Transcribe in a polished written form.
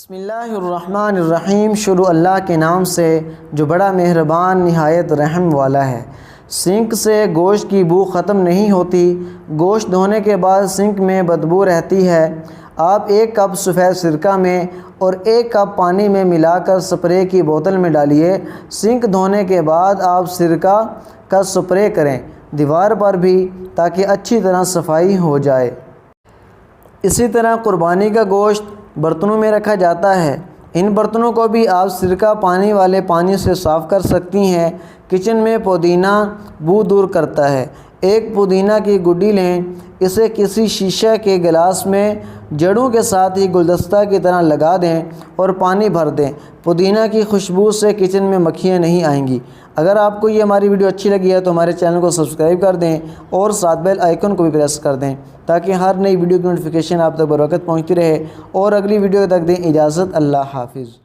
بسم اللہ الرحمن الرحیم۔ شروع اللہ کے نام سے جو بڑا مہربان نہایت رحم والا ہے۔ سنک سے گوشت کی بو ختم نہیں ہوتی۔ گوشت دھونے کے بعد سنک میں بدبو رہتی ہے۔ آپ 1 کپ سفید سرکہ میں اور 1 کپ پانی میں ملا کر سپرے کی بوتل میں ڈالیے۔ سنک دھونے کے بعد آپ سرکہ کا سپرے کریں دیوار پر بھی، تاکہ اچھی طرح صفائی ہو جائے۔ اسی طرح قربانی کا گوشت برتنوں میں رکھا جاتا ہے۔ ان برتنوں کو بھی آپ سرکہ پانی والے پانی سے صاف کر سکتی ہیں۔ کچن میں پودینہ بو دور کرتا ہے۔ 1 پودینہ کی گڈی لیں، اسے کسی شیشہ کے گلاس میں جڑوں کے ساتھ ہی گلدستہ کی طرح لگا دیں اور پانی بھر دیں۔ پودینہ کی خوشبو سے کچن میں مکھیاں نہیں آئیں گی۔ اگر آپ کو یہ ہماری ویڈیو اچھی لگی ہے تو ہمارے چینل کو سبسکرائب کر دیں اور ساتھ بیل آئیکن کو بھی پریس کر دیں، تاکہ ہر نئی ویڈیو کی نوٹیفیکیشن آپ تک بروقت پہنچتی رہے۔ اور اگلی ویڈیو تک دیں اجازت۔ اللہ حافظ۔